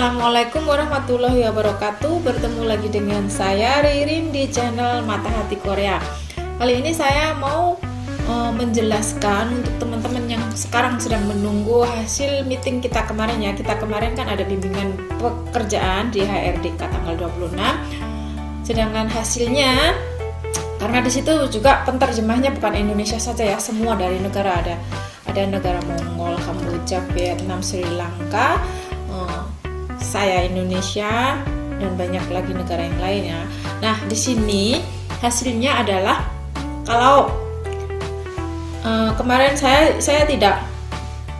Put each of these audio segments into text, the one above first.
Assalamualaikum warahmatullahi wabarakatuh. Bertemu lagi dengan saya Ririn di channel Mata Hati Korea. Kali ini saya mau menjelaskan untuk teman-teman yang sekarang sedang menunggu hasil meeting kita kemarin ya. Kita kemarin kan ada bimbingan pekerjaan di HRDK tanggal 26. Sedangkan hasilnya, karena di situ juga penerjemahnya bukan Indonesia saja ya, semua dari negara ada negara Mongol, Kamboja, Vietnam, Sri Lanka, saya Indonesia, dan banyak lagi negara yang lainnya. Nah, di sini hasilnya adalah kalau kemarin saya tidak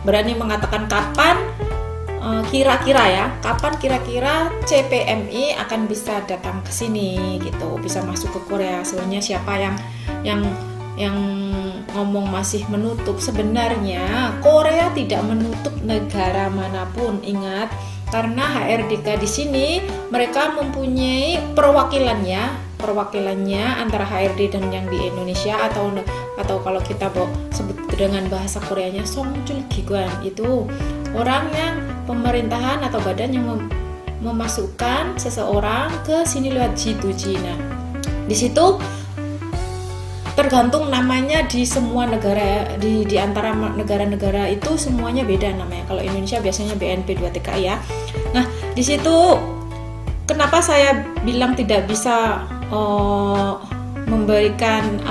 berani mengatakan kapan kapan kira-kira CPMI akan bisa datang ke sini gitu, bisa masuk ke Korea. Sebenarnya siapa yang ngomong masih menutup? Sebenarnya Korea tidak menutup negara manapun. Ingat, karena HRDK di sini mereka mempunyai perwakilannya antara HRD dan yang di Indonesia, atau kalau kita sebut dengan bahasa Koreanya Songchul Gigwan, itu orang yang pemerintahan atau badan yang memasukkan seseorang ke sini lewat G2G. Nah, di situ tergantung namanya di semua negara, di antara negara-negara itu semuanya beda namanya. Kalau Indonesia biasanya BNP 2 TKI ya. Nah, di situ kenapa saya bilang tidak bisa memberikan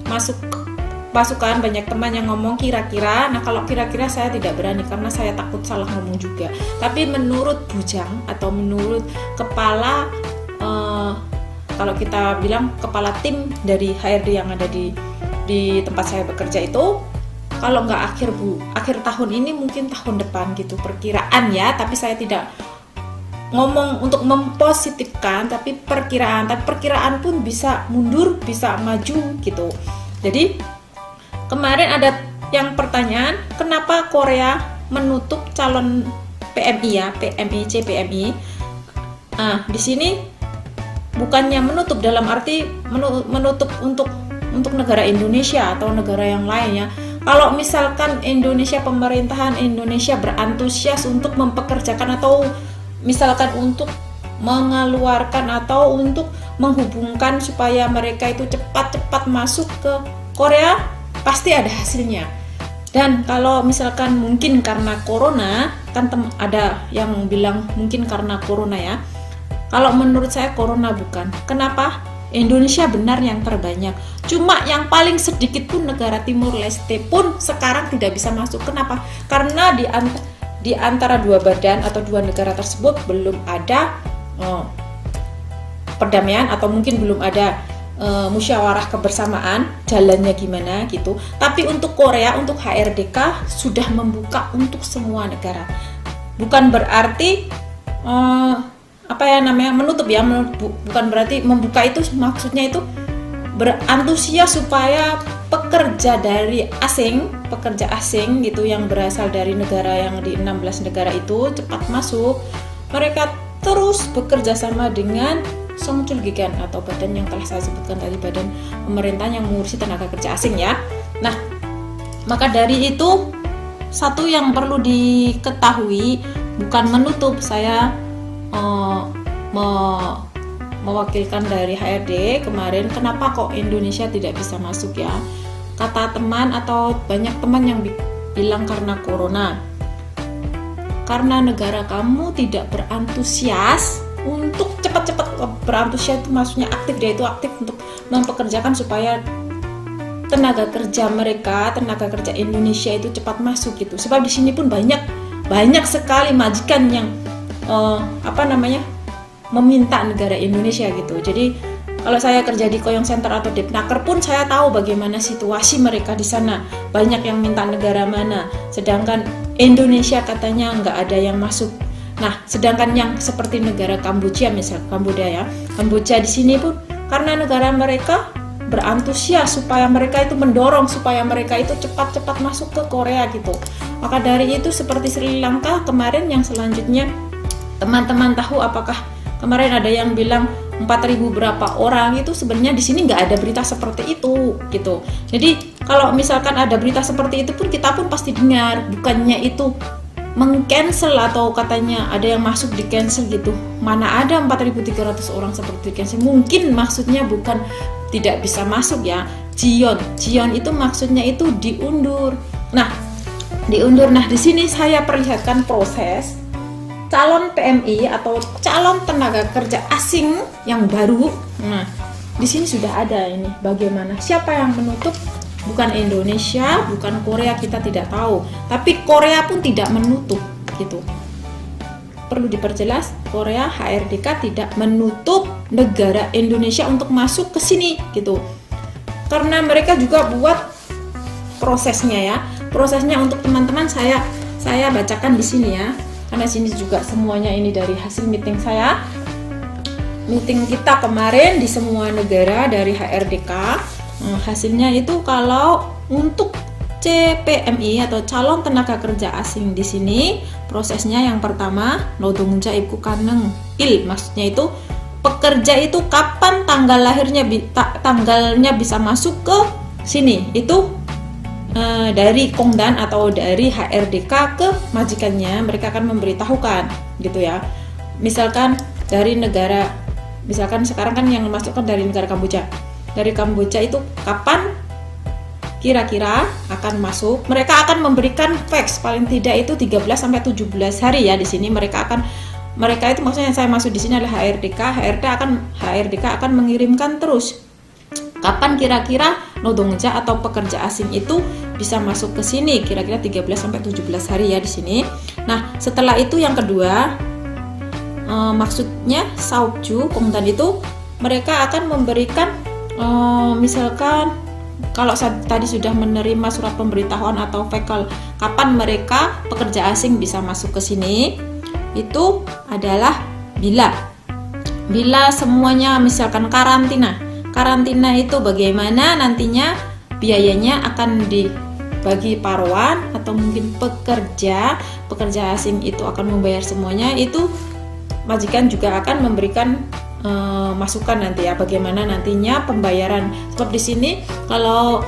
masukan. Banyak teman yang ngomong kira-kira. Nah, kalau kira-kira saya tidak berani karena saya takut salah ngomong juga. Tapi menurut bujang atau menurut kepala kalau kita bilang kepala tim dari HRD yang ada di tempat saya bekerja itu, kalau nggak akhir tahun ini mungkin tahun depan gitu, perkiraan ya. Tapi saya tidak ngomong untuk mempositifkan, tapi perkiraan pun bisa mundur, bisa maju gitu. Jadi kemarin ada yang pertanyaan, kenapa Korea menutup calon PMI ya, CPMI. Nah, di sini bukannya menutup dalam arti menutup untuk negara Indonesia atau negara yang lainnya. Kalau misalkan pemerintahan Indonesia berantusias untuk mempekerjakan atau misalkan untuk mengeluarkan atau untuk menghubungkan supaya mereka itu cepat-cepat masuk ke Korea, pasti ada hasilnya. Dan kalau misalkan mungkin karena corona, kan ada yang bilang mungkin karena corona ya. Kalau menurut saya corona bukan. Kenapa? Indonesia benar yang terbanyak. Cuma yang paling sedikit pun negara Timur Leste pun sekarang tidak bisa masuk. Kenapa? Karena di antara dua badan atau dua negara tersebut belum ada perdamaian, atau mungkin belum ada musyawarah kebersamaan jalannya gimana gitu. Tapi untuk Korea, untuk HRDK sudah membuka untuk semua negara. Bukan berarti menutup ya, bukan berarti membuka. Itu maksudnya itu berantusias supaya pekerja asing gitu yang berasal dari negara yang di 16 negara itu cepat masuk. Mereka terus bekerja sama dengan Songchul Gigwan atau badan yang telah saya sebutkan tadi, badan pemerintahan yang mengurusi tenaga kerja asing ya. Nah, maka dari itu satu yang perlu diketahui, bukan menutup. Saya mewakilkan dari HRD kemarin, kenapa kok Indonesia tidak bisa masuk ya? Kata teman atau banyak teman yang bilang karena corona. Karena negara kamu tidak berantusias untuk cepat-cepat berantusias, itu maksudnya aktif, dia itu aktif untuk mempekerjakan supaya tenaga kerja Indonesia itu cepat masuk gitu. Sebab di sini pun banyak sekali majikan yang meminta negara Indonesia gitu. Jadi kalau saya kerja di Koyong Center atau Depnaker pun saya tahu bagaimana situasi mereka di sana. Banyak yang minta negara mana, sedangkan Indonesia katanya nggak ada yang masuk. Nah, sedangkan yang seperti negara Kamboja, misalnya Kamboja di sini pun karena negara mereka berantusias supaya mereka itu mendorong supaya mereka itu cepat-cepat masuk ke Korea gitu. Maka dari itu seperti Sri Lanka kemarin, yang selanjutnya teman-teman tahu apakah kemarin ada yang bilang 4.000 berapa orang, itu sebenarnya di sini nggak ada berita seperti itu gitu. Jadi kalau misalkan ada berita seperti itu pun kita pun pasti dengar, bukannya itu meng-cancel atau katanya ada yang masuk di cancel gitu. Mana ada 4.300 orang seperti cancel. Mungkin maksudnya bukan tidak bisa masuk ya. Jion itu maksudnya itu diundur. Nah, diundur. Nah, di sini saya perlihatkan proses calon PMI atau calon tenaga kerja asing yang baru. Nah, di sini sudah ada ini bagaimana, siapa yang menutup. Bukan Indonesia, bukan Korea, kita tidak tahu. Tapi Korea pun tidak menutup gitu. Perlu diperjelas, Korea HRDK tidak menutup negara Indonesia untuk masuk ke sini gitu. Karena mereka juga buat prosesnya ya. Prosesnya untuk teman-teman saya bacakan di sini ya. Karena sini juga semuanya ini dari hasil meeting saya. Meeting kita kemarin di semua negara dari HRDK. Hasilnya itu kalau untuk CPMI atau calon tenaga kerja asing di sini prosesnya yang pertama 노동자 입국 가능1, maksudnya itu pekerja itu kapan tanggal lahirnya tanggalnya bisa masuk ke sini itu dari Kongdan atau dari HRDK ke majikannya, mereka akan memberitahukan gitu ya. Misalkan dari negara, misalkan sekarang kan yang masukkan dari negara Kamboja. Dari Kamboja itu kapan kira-kira akan masuk? Mereka akan memberikan fax paling tidak itu 13 sampai 17 hari ya di sini. Mereka itu maksudnya saya masuk di sini adalah HRDK akan mengirimkan terus kapan kira-kira 노동자 atau pekerja asing itu bisa masuk ke sini, kira-kira 13 sampai 17 hari ya di sini. Nah, setelah itu yang kedua maksudnya Saupju Kongdan itu mereka akan memberikan misalkan kalau tadi sudah menerima surat pemberitahuan atau vekal kapan mereka pekerja asing bisa masuk ke sini, itu adalah bila semuanya misalkan karantina itu bagaimana nantinya biayanya akan dibagi paruan atau mungkin pekerja asing itu akan membayar semuanya, itu majikan juga akan memberikan masukan nanti ya bagaimana nantinya pembayaran. Sebab di sini kalau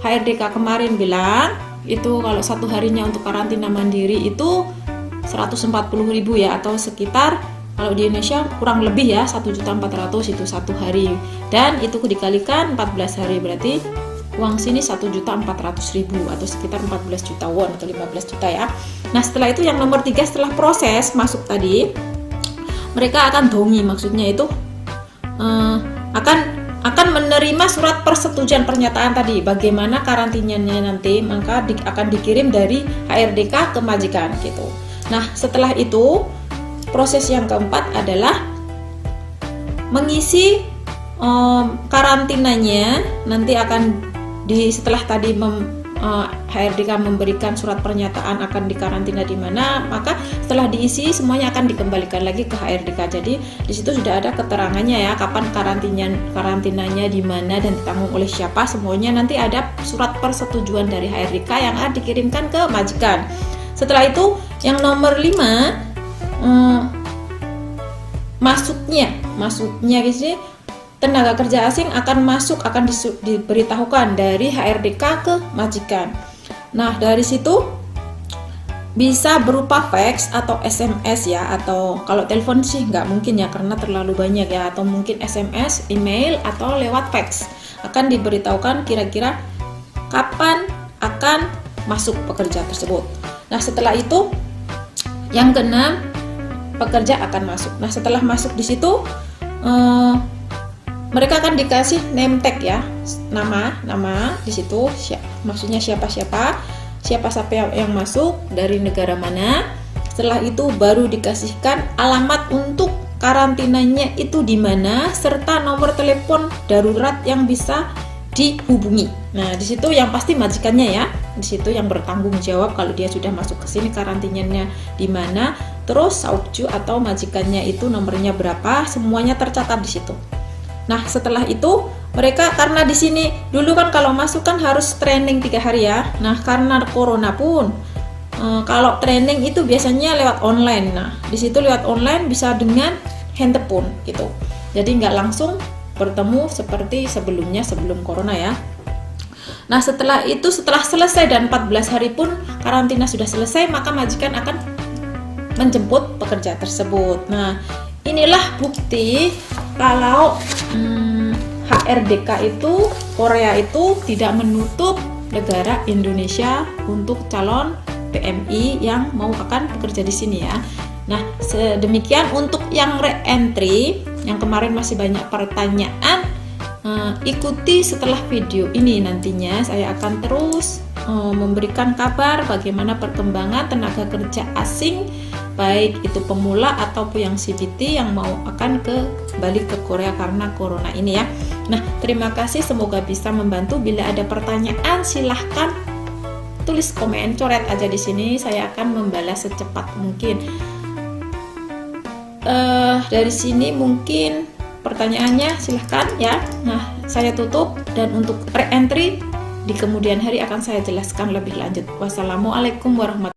HRDK kemarin bilang itu kalau satu harinya untuk karantina mandiri itu 140.000 ya, atau sekitar kalau di Indonesia kurang lebih ya 1.400.000 itu satu hari, dan itu dikalikan 14 hari berarti uang sini 1.400.000 atau sekitar 14 juta won atau 15 juta ya. Nah, setelah itu yang nomor 3 setelah proses masuk tadi, mereka akan dongi, maksudnya itu akan menerima surat persetujuan pernyataan tadi bagaimana karantinanya nanti, maka akan dikirim dari HRDK ke majikan gitu. Nah, setelah itu proses yang keempat adalah mengisi karantinanya. Nanti akan setelah tadi HRDK memberikan surat pernyataan akan dikarantina di mana, maka setelah diisi semuanya akan dikembalikan lagi ke HRDK. Jadi di situ sudah ada keterangannya ya, kapan karantinanya di mana dan ditanggung oleh siapa, semuanya nanti ada surat persetujuan dari HRDK yang akan dikirimkan ke majikan. Setelah itu yang nomor 5 masuknya guys, tenaga kerja asing akan diberitahukan dari HRDK ke majikan. Nah, dari situ bisa berupa fax atau SMS ya, atau kalau telepon sih nggak mungkin ya karena terlalu banyak ya, atau mungkin SMS, email, atau lewat fax akan diberitahukan kira-kira kapan akan masuk pekerja tersebut. Nah, setelah itu yang keenam, pekerja akan masuk. Nah, setelah masuk di situ mereka akan dikasih name tag ya, nama di situ, maksudnya siapa yang masuk dari negara mana. Setelah itu baru dikasihkan alamat untuk karantinanya itu di mana serta nomor telepon darurat yang bisa dihubungi. Nah, di situ yang pasti majikannya ya, di situ yang bertanggung jawab kalau dia sudah masuk ke sini karantinanya di mana, terus Saupju atau majikannya itu nomornya berapa, semuanya tercatat di situ. Nah, setelah itu mereka karena di sini dulu kan kalau masuk kan harus training 3 hari ya. Nah, karena corona pun kalau training itu biasanya lewat online. Nah, di situ lewat online bisa dengan handphone gitu. Jadi nggak langsung bertemu seperti sebelum corona ya. Nah, setelah itu, setelah selesai dan 14 hari pun karantina sudah selesai, maka majikan akan menjemput pekerja tersebut. Nah, inilah bukti kalau HRDK itu, Korea itu tidak menutup negara Indonesia untuk calon PMI yang mau akan bekerja di sini ya. Nah, sedemikian untuk yang re-entry, yang kemarin masih banyak pertanyaan, ikuti setelah video ini. Nantinya saya akan terus memberikan kabar bagaimana perkembangan tenaga kerja asing, baik itu pemula ataupun yang CBT yang mau akan balik ke Korea karena corona ini ya. Nah, terima kasih, semoga bisa membantu. Bila ada pertanyaan silahkan tulis komen, coret aja di sini, saya akan membalas secepat mungkin. Dari sini mungkin pertanyaannya silahkan ya. Nah, saya tutup, dan untuk re-entry di kemudian hari akan saya jelaskan lebih lanjut. Wassalamualaikum warahmatullahi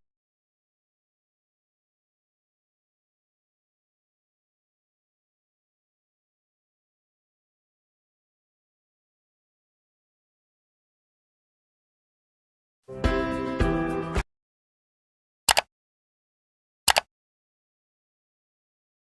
wabarakatuh.